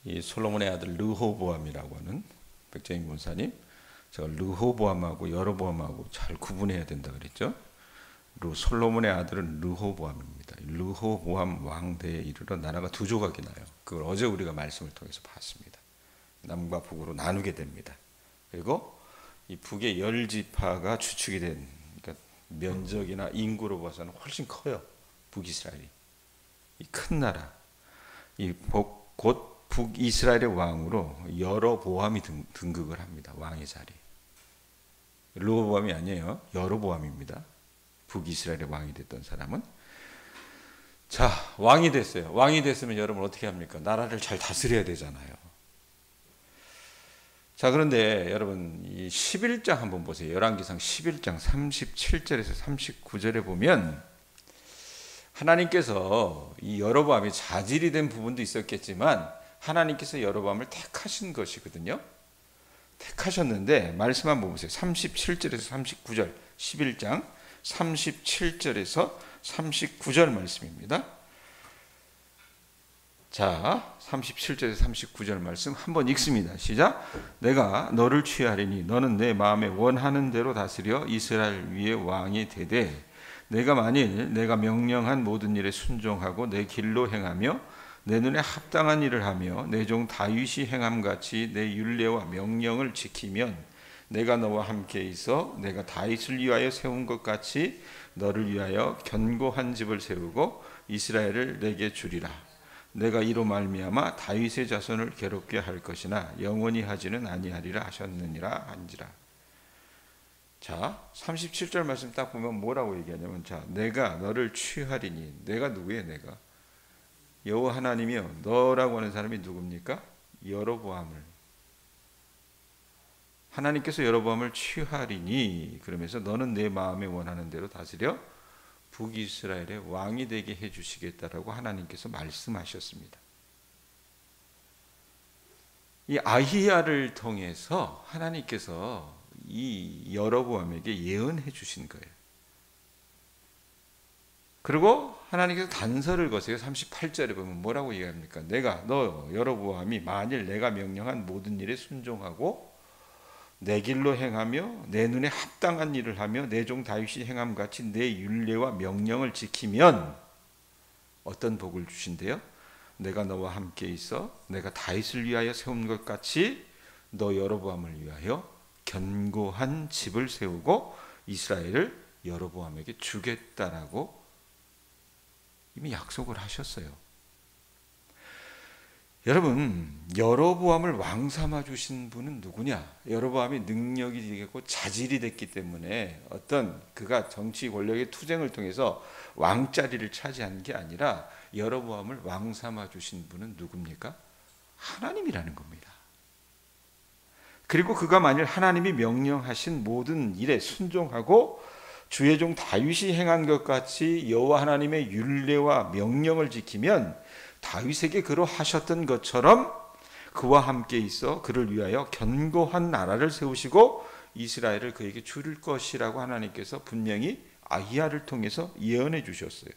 이 솔로몬의 아들 르호보암이라고 하는 백정인 권사님, 제가 르호보암하고 여로보암하고 잘 구분해야 된다 그랬죠. 솔로몬의 아들은 르호보암입니다. 르호보암 왕대에 이르러 나라가 두 조각이 나요. 그걸 어제 우리가 말씀을 통해서 봤습니다. 남과 북으로 나누게 됩니다. 그리고 이 북의 10지파가 주축이 된, 그러니까 면적이나 인구로 봐서는 훨씬 커요. 북이스라엘이. 이 큰 나라, 곧 북이스라엘의 왕으로 여로보암이 등극을 합니다. 왕의 자리. 르호보암이 아니에요. 여로보암입니다. 북이스라엘의 왕이 됐던 사람은. 자, 왕이 됐어요. 왕이 됐으면 여러분 어떻게 합니까? 나라를 잘 다스려야 되잖아요. 자, 그런데 여러분 이 11장 한번 보세요. 열왕기상 11장 37절에서 39절에 보면 하나님께서 이 여로보암이 자질이 된 부분도 있었겠지만 하나님께서 여로보암을 택하신 것이거든요. 택하셨는데 말씀 한번 보세요. 37절에서 39절, 11장 37절에서 39절 말씀입니다. 자, 37절에서 39절 말씀 한번 읽습니다. 시작. 내가 너를 취하리니 너는 내 마음에 원하는 대로 다스려 이스라엘 위에 왕이 되되 내가 만일 내가 명령한 모든 일에 순종하고 내 길로 행하며 내 눈에 합당한 일을 하며 내 종 다윗이 행함같이 내 율례와 명령을 지키면 내가 너와 함께 있어 내가 다윗을 위하여 세운 것 같이 너를 위하여 견고한 집을 세우고 이스라엘을 내게 주리라. 내가 이로 말미암아 다윗의 자손을 괴롭게 할 것이나 영원히 하지는 아니하리라 하셨느니라 한지라. 자, 37절 말씀 딱 보면 뭐라고 얘기하냐면, 자, 내가 너를 취하리니, 내가 누구예요? 내가 여호와 하나님이요. 너라고 하는 사람이 누굽니까? 여로보암을. 하나님께서 여로보암을 취하리니, 그러면서 너는 내 마음에 원하는 대로 다스려 북이스라엘의 왕이 되게 해주시겠다라고 하나님께서 말씀하셨습니다. 이 아히야를 통해서 하나님께서 이 여로보암에게 예언해 주신 거예요. 그리고 하나님께서 단서를 거세요. 38절에 보면 뭐라고 얘기합니까? 너 여로보암이 만일 내가 명령한 모든 일에 순종하고 내 길로 행하며 내 눈에 합당한 일을 하며 내 종 다윗이 행함같이 내 율례와 명령을 지키면 어떤 복을 주신대요? 내가 너와 함께 있어 내가 다윗을 위하여 세운 것 같이 너 여로보암을 위하여 견고한 집을 세우고 이스라엘을 여로보암에게 주겠다라고 이미 약속을 하셨어요. 여러분, 여로보암을 왕 삼아 주신 분은 누구냐? 여로보암이 능력이 되겠고 자질이 됐기 때문에 그가 정치 권력의 투쟁을 통해서 왕자리를 차지한 게 아니라 여로보암을 왕 삼아 주신 분은 누굽니까? 하나님이라는 겁니다. 그리고 그가 만일 하나님이 명령하신 모든 일에 순종하고 주의 종 다윗이 행한 것 같이 여호와 하나님의 율례와 명령을 지키면 다윗에게 그러하셨던 것처럼 그와 함께 있어 그를 위하여 견고한 나라를 세우시고 이스라엘을 그에게 주릴 것이라고 하나님께서 분명히 아히야를 통해서 예언해 주셨어요.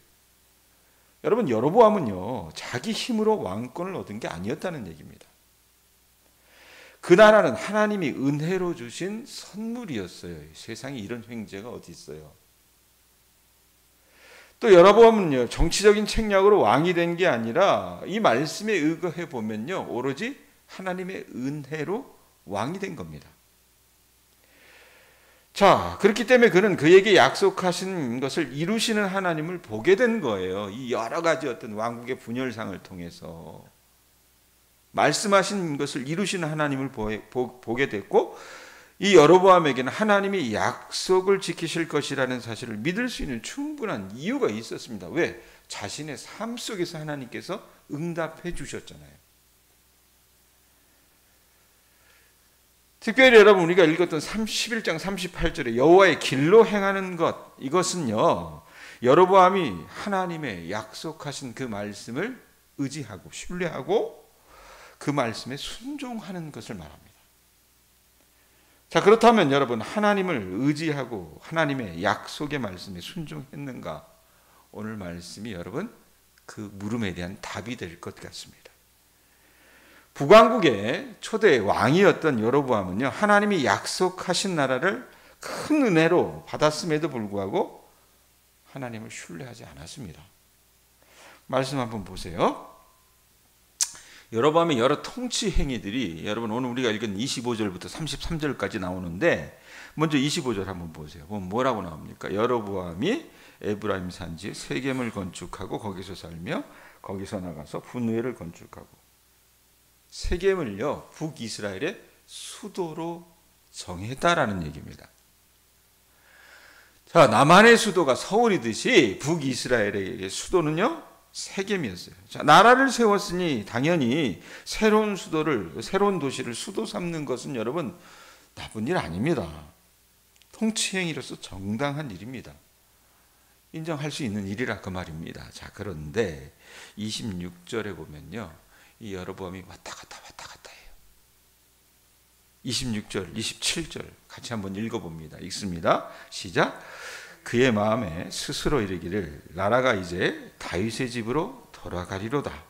여러분, 여로보암은요 자기 힘으로 왕권을 얻은 게 아니었다는 얘기입니다. 그 나라는 하나님이 은혜로 주신 선물이었어요. 세상에 이런 횡재가 어디 있어요. 또 여로보암은요 정치적인 책략으로 왕이 된 게 아니라 이 말씀에 의거해 보면요 오로지 하나님의 은혜로 왕이 된 겁니다. 자, 그렇기 때문에 그는 그에게 약속하신 것을 이루시는 하나님을 보게 된 거예요. 이 여러 가지 어떤 왕국의 분열상을 통해서 말씀하신 것을 이루시는 하나님을 보게 됐고, 이 여로보암에게는 하나님이 약속을 지키실 것이라는 사실을 믿을 수 있는 충분한 이유가 있었습니다. 왜? 자신의 삶 속에서 하나님께서 응답해 주셨잖아요. 특별히 여러분 우리가 읽었던 11장 38절에 여호와의 길로 행하는 것, 이것은요 여로보암이 하나님의 약속하신 그 말씀을 의지하고 신뢰하고 그 말씀에 순종하는 것을 말합니다. 자, 그렇다면 여러분 하나님을 의지하고 하나님의 약속의 말씀에 순종했는가? 오늘 말씀이 여러분 그 물음에 대한 답이 될 것 같습니다. 북왕국의 초대 왕이었던 여로보암은요, 하나님이 약속하신 나라를 큰 은혜로 받았음에도 불구하고 하나님을 신뢰하지 않았습니다. 말씀 한번 보세요. 여로보암의 여러 통치 행위들이 여러분 오늘 우리가 읽은 25절부터 33절까지 나오는데, 먼저 25절 한번 보세요. 그럼 뭐라고 나옵니까? 여로보암이 에브라임 산지에 세겜을 건축하고 거기서 살며 거기서 나가서 분회를 건축하고, 세겜을요 북이스라엘의 수도로 정했다라는 얘기입니다. 자, 남한의 수도가 서울이듯이 북이스라엘의 수도는요 세겜이었어요. 자, 나라를 세웠으니 당연히 새로운 도시를 수도 삼는 것은 여러분 나쁜 일 아닙니다. 통치 행위로서 정당한 일입니다. 인정할 수 있는 일이라 그 말입니다. 자, 그런데 26절에 보면요, 이 여로보암이 왔다 갔다 해요. 26절, 27절 같이 한번 읽어봅니다. 읽습니다. 시작. 그의 마음에 스스로 이르기를 나라가 이제 다윗의 집으로 돌아가리로다.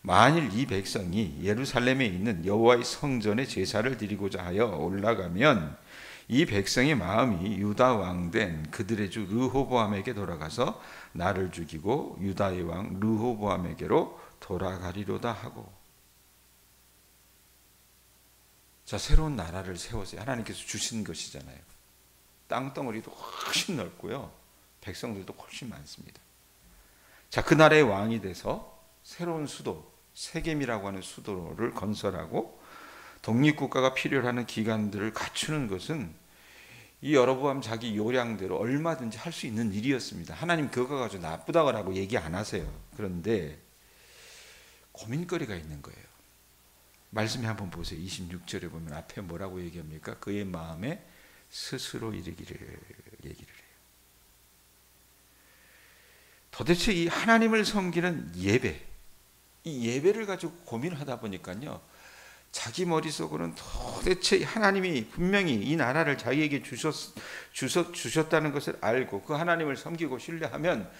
만일 이 백성이 예루살렘에 있는 여호와의 성전에 제사를 드리고자 하여 올라가면 이 백성의 마음이 유다 왕된 그들의 주 르호보암에게 돌아가서 나를 죽이고 유다의 왕 르호보암에게로 돌아가리로다 하고. 자, 새로운 나라를 세웠어요. 하나님께서 주신 것이잖아요. 땅덩어리도 훨씬 넓고요, 백성들도 훨씬 많습니다. 자, 그 나라의 왕이 돼서 새로운 수도 세겜이라고 하는 수도를 건설하고 독립국가가 필요로 하는 기관들을 갖추는 것은 이 여로보암 자기 요량대로 얼마든지 할 수 있는 일이었습니다. 하나님 그거 가지고 나쁘다고 얘기 안 하세요. 그런데 고민거리가 있는 거예요. 말씀에 한번 보세요. 26절에 보면 앞에 뭐라고 얘기합니까? 그의 마음에 스스로 이르기를 얘기를 해요. 도대체 이 하나님을 섬기는 예배, 이 예배를 가지고 고민하다 보니까요, 자기 머릿속으로는 도대체 하나님이 분명히 이 나라를 자기에게 주셨다는 것을 알고 그 하나님을 섬기고 신뢰하면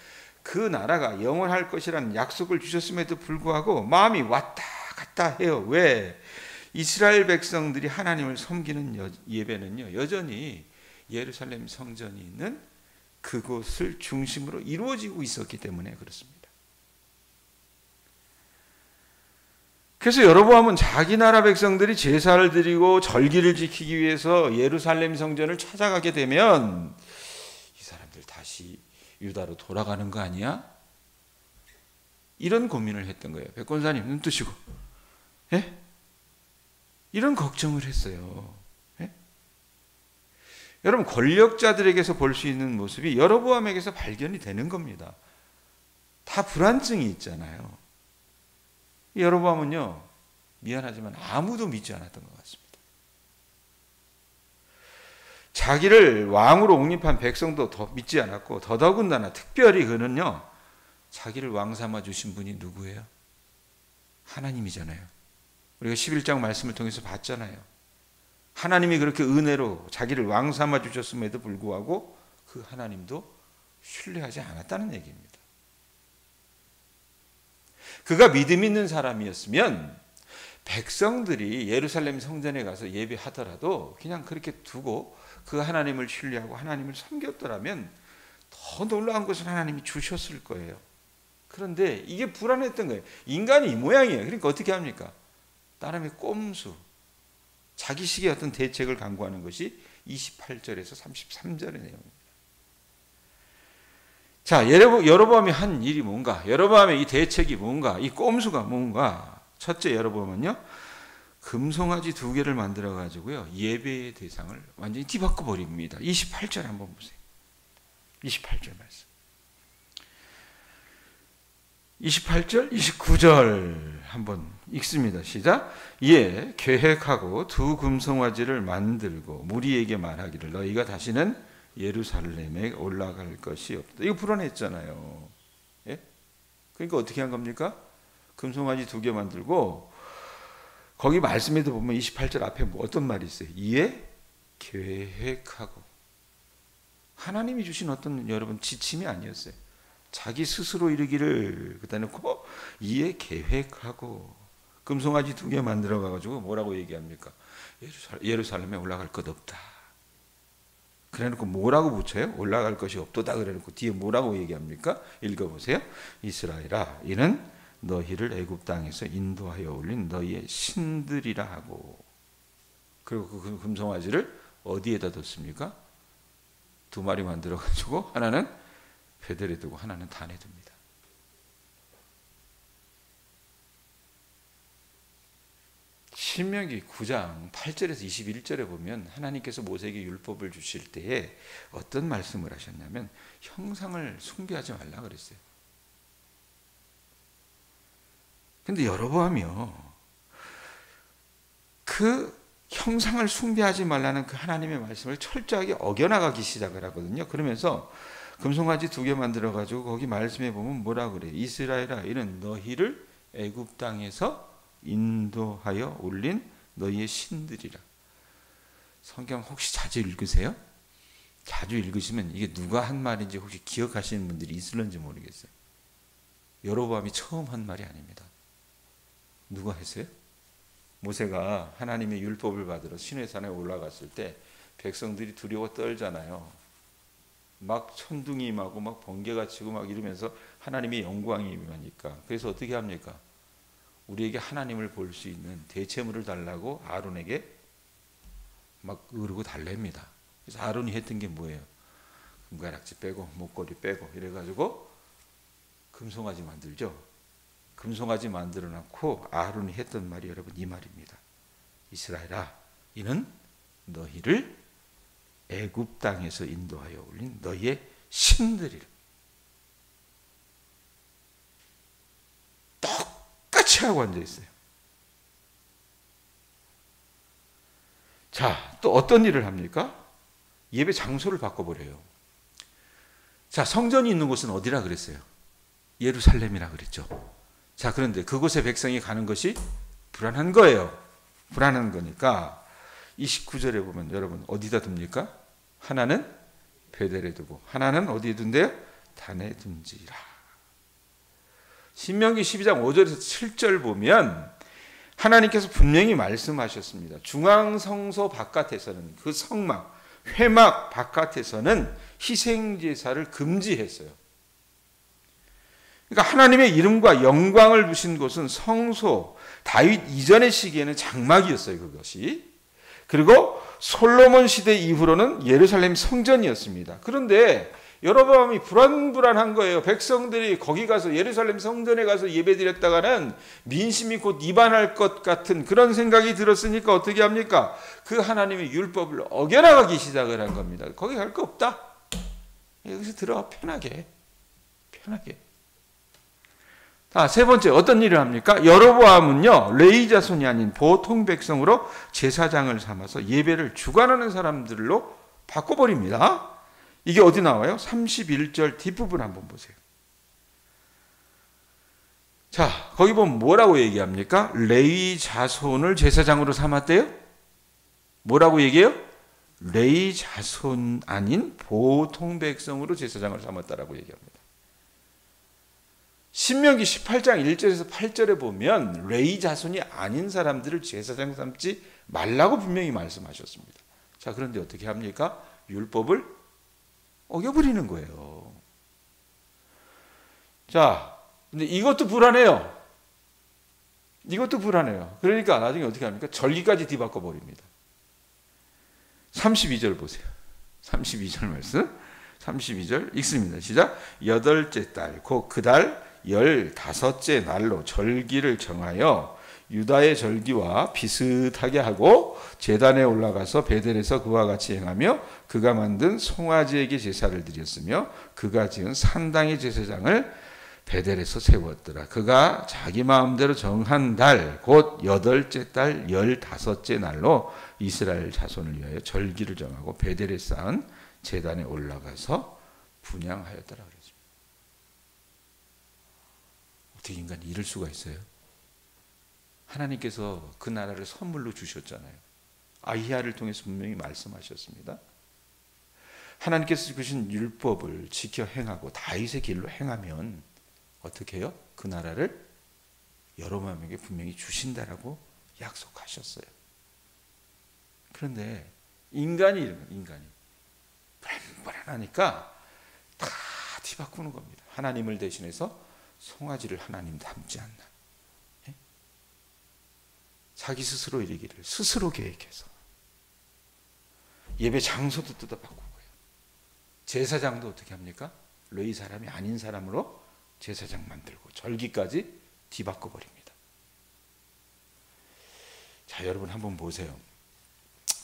그 나라가 영원할 것이라는 약속을 주셨음에도 불구하고 마음이 왔다 갔다 해요. 왜? 이스라엘 백성들이 하나님을 섬기는 예배는요, 여전히 예루살렘 성전이 있는 그곳을 중심으로 이루어지고 있었기 때문에 그렇습니다. 그래서 여로보암은 자기 나라 백성들이 제사를 드리고 절기를 지키기 위해서 예루살렘 성전을 찾아가게 되면 이 사람들 다시 유다로 돌아가는 거 아니야? 이런 고민을 했던 거예요. 백권사님 눈 뜨시고, 예? 이런 걱정을 했어요. 예? 여러분, 권력자들에게서 볼 수 있는 모습이 여로보암에게서 발견이 되는 겁니다. 다 불안증이 있잖아요. 여로보암은요, 미안하지만 아무도 믿지 않았던 것 같습니다. 자기를 왕으로 옹립한 백성도 더 믿지 않았고, 더더군다나 특별히 그는요, 자기를 왕 삼아 주신 분이 누구예요? 하나님이잖아요. 우리가 11장 말씀을 통해서 봤잖아요. 하나님이 그렇게 은혜로 자기를 왕 삼아 주셨음에도 불구하고 그 하나님도 신뢰하지 않았다는 얘기입니다. 그가 믿음 있는 사람이었으면 백성들이 예루살렘 성전에 가서 예배하더라도 그냥 그렇게 두고 그 하나님을 신뢰하고 하나님을 섬겼더라면 더 놀라운 것을 하나님이 주셨을 거예요. 그런데 이게 불안했던 거예요. 인간이 이 모양이에요. 그러니까 어떻게 합니까? 나름의 꼼수, 자기식의 어떤 대책을 강구하는 것이 28절에서 33절의 내용입니다. 자, 여로보암이 한 일이 뭔가, 여로보암의 이 대책이 뭔가, 이 꼼수가 뭔가. 첫째, 여로보암은요, 금송아지 2개를 만들어 가지고요, 예배의 대상을 완전히 뒤바꿔 버립니다. 28절 한번 보세요. 28절 말씀. 28절, 29절 한번 읽습니다. 시작. 이에 계획하고 2 금송아지를 만들고 무리에게 말하기를 너희가 다시는 예루살렘에 올라갈 것이 없다. 이거 불안했잖아요. 예? 그러니까 어떻게 한 겁니까? 금송아지 2개 만들고 거기 말씀에도 보면 28절 앞에 뭐 어떤 말이 있어요? 이에 계획하고. 하나님이 주신 어떤 여러분 지침이 아니었어요. 자기 스스로 이르기를 그다 놓고 이에 계획하고 금송아지 2개 만들어 가지고 뭐라고 얘기합니까? 예루살렘에 올라갈 것 없다. 그래놓고 뭐라고 붙여요? 올라갈 것이 없도다. 그래놓고 뒤에 뭐라고 얘기합니까? 읽어보세요. 이스라엘아, 이는 너희를 애굽 땅에서 인도하여 올린 너희의 신들이라 하고. 그리고 그 금송아지를 어디에다 뒀습니까? 2마리 만들어 가지고 하나는 베델에 두고 하나는 단에 둡니다. 신명기 9장 8절에서 21절에 보면 하나님께서 모세에게 율법을 주실 때에 어떤 말씀을 하셨냐면 형상을 숭배하지 말라 그랬어요. 근데 여로보암이요, 그 형상을 숭배하지 말라는 그 하나님의 말씀을 철저하게 어겨나가기 시작을 하거든요. 그러면서 금송아지 2개 만들어 가지고 거기 말씀에 보면 뭐라 그래요? 이스라엘아, 이는 너희를 애굽 땅에서 인도하여 올린 너희의 신들이라. 성경 혹시 자주 읽으세요? 자주 읽으시면 이게 누가 한 말인지 혹시 기억하시는 분들이 있을런지 모르겠어요. 여로보암이 처음 한 말이 아닙니다. 누가 했어요? 모세가 하나님의 율법을 받으러 시내산에 올라갔을 때 백성들이 두려워 떨잖아요. 막 천둥이 임하고 막 번개가 치고 막 이러면서 하나님의 영광이 임하니까. 그래서 어떻게 합니까? 우리에게 하나님을 볼 수 있는 대체물을 달라고 아론에게 막 으르고 달랩니다. 그래서 아론이 했던 게 뭐예요? 금가락지 빼고 목걸이 빼고 이래가지고 금송아지 만들죠. 금송아지 만들어 놓고 아론이 했던 말이 여러분 이 말입니다. 이스라엘아, 이는 너희를 애굽 땅에서 인도하여 올린 너희의 신들이라. 똑같이 하고 앉아 있어요. 자, 또 어떤 일을 합니까? 예배 장소를 바꿔버려요. 자, 성전이 있는 곳은 어디라 그랬어요? 예루살렘이라 그랬죠. 자, 그런데 그곳에 백성이 가는 것이 불안한 거예요. 불안한 거니까 29절에 보면 여러분 어디다 둡니까? 하나는 베델에 두고 하나는 어디에 둔대요? 단에 둔지라. 신명기 12장 5절에서 7절 보면 하나님께서 분명히 말씀하셨습니다. 중앙성소 바깥에서는, 그 성막, 회막 바깥에서는 희생제사를 금지했어요. 그러니까 하나님의 이름과 영광을 두신 곳은 성소, 다윗 이전의 시기에는 장막이었어요, 그것이. 그리고 솔로몬 시대 이후로는 예루살렘 성전이었습니다. 그런데 여로보암이 불안한 거예요. 백성들이 거기 가서 예루살렘 성전에 가서 예배드렸다가는 민심이 곧 이반할 것 같은 그런 생각이 들었으니까 어떻게 합니까? 그 하나님의 율법을 어겨나가기 시작을 한 겁니다. 거기 갈 거 없다. 여기서 들어가 편하게. 자, 세 번째 어떤 일을 합니까? 여로보암은요, 레위 자손이 아닌 보통 백성으로 제사장을 삼아서 예배를 주관하는 사람들로 바꿔버립니다. 이게 어디 나와요? 31절 뒷부분 한번 보세요. 자, 거기 보면 뭐라고 얘기합니까? 레위 자손을 제사장으로 삼았대요? 뭐라고 얘기해요? 레위 자손 아닌 보통 백성으로 제사장을 삼았다라고 얘기합니다. 신명기 18장 1절에서 8절에 보면 레위 자손이 아닌 사람들을 제사장 삼지 말라고 분명히 말씀하셨습니다. 자, 그런데 어떻게 합니까? 율법을 어겨버리는 거예요. 자, 근데 이것도 불안해요. 그러니까 나중에 어떻게 합니까? 절기까지 뒤바꿔 버립니다. 32절 보세요. 32절 말씀. 32절 읽습니다. 시작. 8째 달, 곧 그 달 15째 날로 절기를 정하여 유다의 절기와 비슷하게 하고 제단에 올라가서 베델에서 그와 같이 행하며 그가 만든 송아지에게 제사를 드렸으며 그가 지은 산당의 제사장을 베델에서 세웠더라. 그가 자기 마음대로 정한 달, 곧 8째 달 15째 날로 이스라엘 자손을 위하여 절기를 정하고 베델에 쌓은 제단에 올라가서 분향하였더라. 어떻게 인간이 이럴 수가 있어요? 하나님께서 그 나라를 선물로 주셨잖아요. 아히야를 통해서 분명히 말씀하셨습니다. 하나님께서 주신 율법을 지켜 행하고 다윗의 길로 행하면 어떻게 해요? 그 나라를 여로보암에게 분명히 주신다라고 약속하셨어요. 그런데 인간이 불안하니까 다 뒤바꾸는 겁니다. 하나님을 대신해서 송아지를 하나님 닮지 않나. 예? 자기 스스로 이르기를 스스로 계획해서 예배 장소도 뜯어바꾸고요. 제사장도 어떻게 합니까? 레위 사람이 아닌 사람으로 제사장 만들고 절기까지 뒤바꿔 버립니다. 자, 여러분 한번 보세요.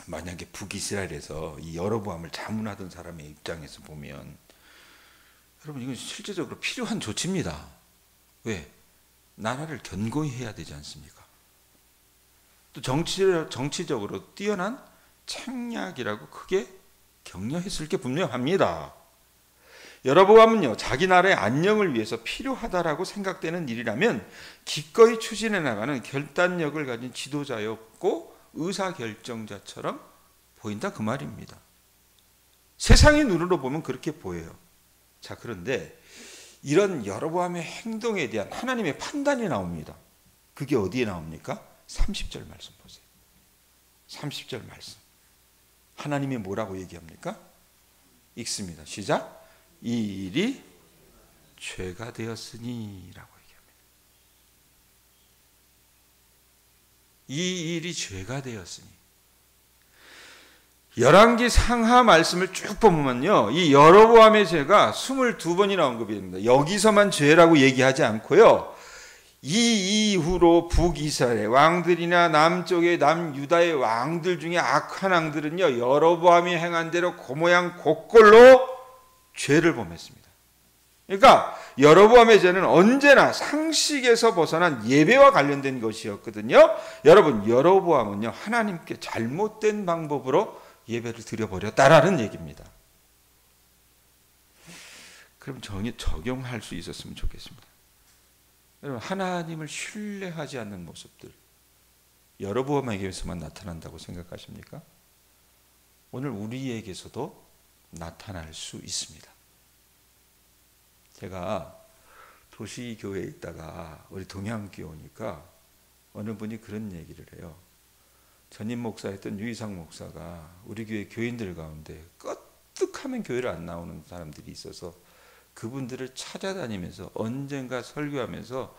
만약에 북이스라엘에서 이 여로보암을 자문하던 사람의 입장에서 보면, 여러분 이건 실제적으로 필요한 조치입니다. 왜? 나라를 견고히 해야 되지 않습니까? 또 정치적으로 뛰어난 책략이라고 크게 격려했을 게 분명합니다. 여로보암은요, 자기 나라의 안녕을 위해서 필요하다라고 생각되는 일이라면 기꺼이 추진해 나가는 결단력을 가진 지도자였고 의사결정자처럼 보인다, 그 말입니다. 세상의 눈으로 보면 그렇게 보여요. 자, 그런데 이런 여로보암의 행동에 대한 하나님의 판단이 나옵니다. 그게 어디에 나옵니까? 30절 말씀 보세요. 30절 말씀. 하나님이 뭐라고 얘기합니까? 읽습니다. 시작. 이 일이 죄가 되었으니 라고 얘기합니다. 이 일이 죄가 되었으니. 열왕기 상하 말씀을 쭉 보면요, 이 여로보암의 죄가 22번이나 언급이 됩니다. 여기서만 죄라고 얘기하지 않고요, 이 이후로 북이스라엘 왕들이나 남쪽의 남유다의 왕들 중에 악한 왕들은요, 여로보암이 행한 대로 그 모양 곧걸로 죄를 범했습니다. 그러니까 여로보암의 죄는 언제나 상식에서 벗어난 예배와 관련된 것이었거든요. 여러분, 여로보암은요, 하나님께 잘못된 방법으로 예배를 드려버렸다라는 얘기입니다. 그럼 적용할 수 있었으면 좋겠습니다. 여러분, 하나님을 신뢰하지 않는 모습들, 여로보암에게서만 나타난다고 생각하십니까? 오늘 우리에게서도 나타날 수 있습니다. 제가 도시교회에 있다가 우리 동양교회 오니까 어느 분이 그런 얘기를 해요. 전임 목사였던 유이상 목사가 우리 교회 교인들 가운데 끄떡하면 교회를 안 나오는 사람들이 있어서 그분들을 찾아다니면서 언젠가 설교하면서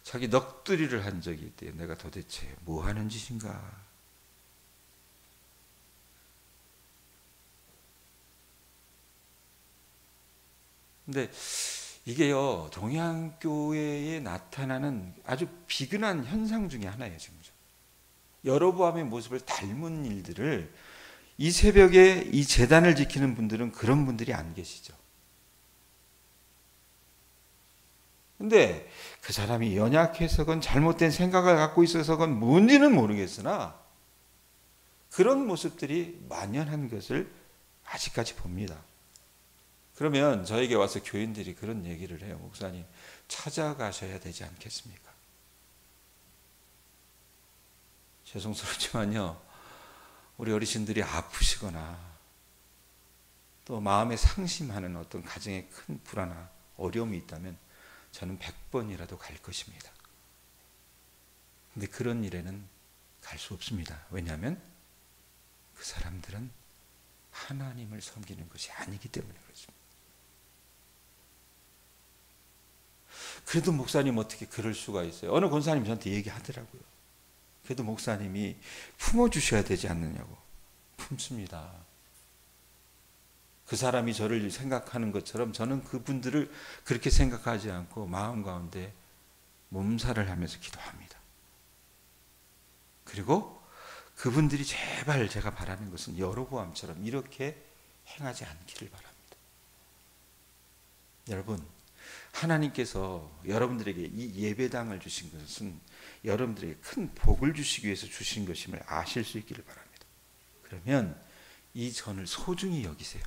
자기 넋두리를 한 적이 있대요. 내가 도대체 뭐 하는 짓인가. 근데 이게요, 동양교회에 나타나는 아주 비근한 현상 중에 하나예요. 지금 여로보암의 모습을 닮은 일들을 이 새벽에 이 제단을 지키는 분들은 그런 분들이 안 계시죠. 근데 그 사람이 연약해서건 잘못된 생각을 갖고 있어서건 뭔지는 모르겠으나 그런 모습들이 만연한 것을 아직까지 봅니다. 그러면 저에게 와서 교인들이 그런 얘기를 해요. 목사님, 찾아가셔야 되지 않겠습니까? 죄송스럽지만요, 우리 어르신들이 아프시거나 또 마음에 상심하는 어떤 가정에 큰 불안이나 어려움이 있다면 저는 100번이라도 갈 것입니다. 근데 그런 일에는 갈 수 없습니다. 왜냐하면 그 사람들은 하나님을 섬기는 것이 아니기 때문에 그렇습니다. 그래도 목사님 어떻게 그럴 수가 있어요? 어느 권사님 저한테 얘기하더라고요. 그래도 목사님이 품어주셔야 되지 않느냐고. 품습니다. 그 사람이 저를 생각하는 것처럼 저는 그분들을 그렇게 생각하지 않고 마음 가운데 몸살을 하면서 기도합니다. 그리고 그분들이 제발 제가 바라는 것은 여로보암처럼 이렇게 행하지 않기를 바랍니다. 여러분, 하나님께서 여러분들에게 이 예배당을 주신 것은 여러분들에게 큰 복을 주시기 위해서 주신 것임을 아실 수 있기를 바랍니다. 그러면 이 전을 소중히 여기세요.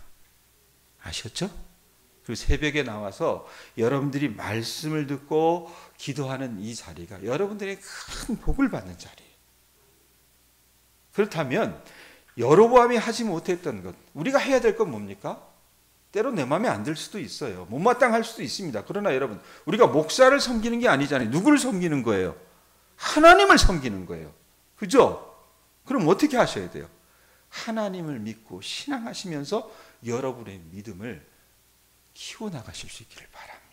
아셨죠? 그리고 새벽에 나와서 여러분들이 말씀을 듣고 기도하는 이 자리가 여러분들에게 큰 복을 받는 자리예요. 그렇다면 여로보암이 하지 못했던 것, 우리가 해야 될 건 뭡니까? 때로 내 마음에 안 들 수도 있어요. 못마땅할 수도 있습니다. 그러나 여러분, 우리가 목사를 섬기는 게 아니잖아요. 누구를 섬기는 거예요? 하나님을 섬기는 거예요. 그죠? 그럼 어떻게 하셔야 돼요? 하나님을 믿고 신앙하시면서 여러분의 믿음을 키워나가실 수 있기를 바랍니다.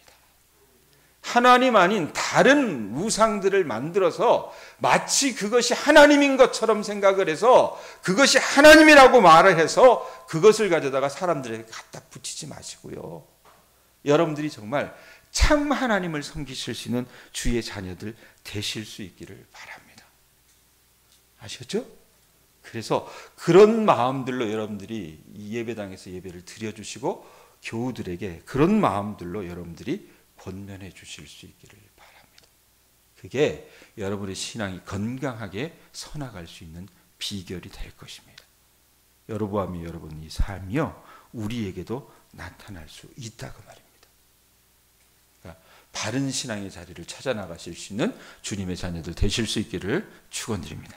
하나님 아닌 다른 우상들을 만들어서 마치 그것이 하나님인 것처럼 생각을 해서 그것이 하나님이라고 말을 해서 그것을 가져다가 사람들에게 갖다 붙이지 마시고요. 여러분들이 정말 참 하나님을 섬기실 수 있는 주의 자녀들 되실 수 있기를 바랍니다. 아셨죠? 그래서 그런 마음들로 여러분들이 이 예배당에서 예배를 드려주시고 교우들에게 그런 마음들로 여러분들이 권면해 주실 수 있기를 바랍니다. 그게 여러분의 신앙이 건강하게 서나갈 수 있는 비결이 될 것입니다. 여로보암이 여러분 이 삶이요 우리에게도 나타날 수 있다고 말입니다. 그러니까 바른 신앙의 자리를 찾아 나가실 수 있는 주님의 자녀들 되실 수 있기를 축원드립니다.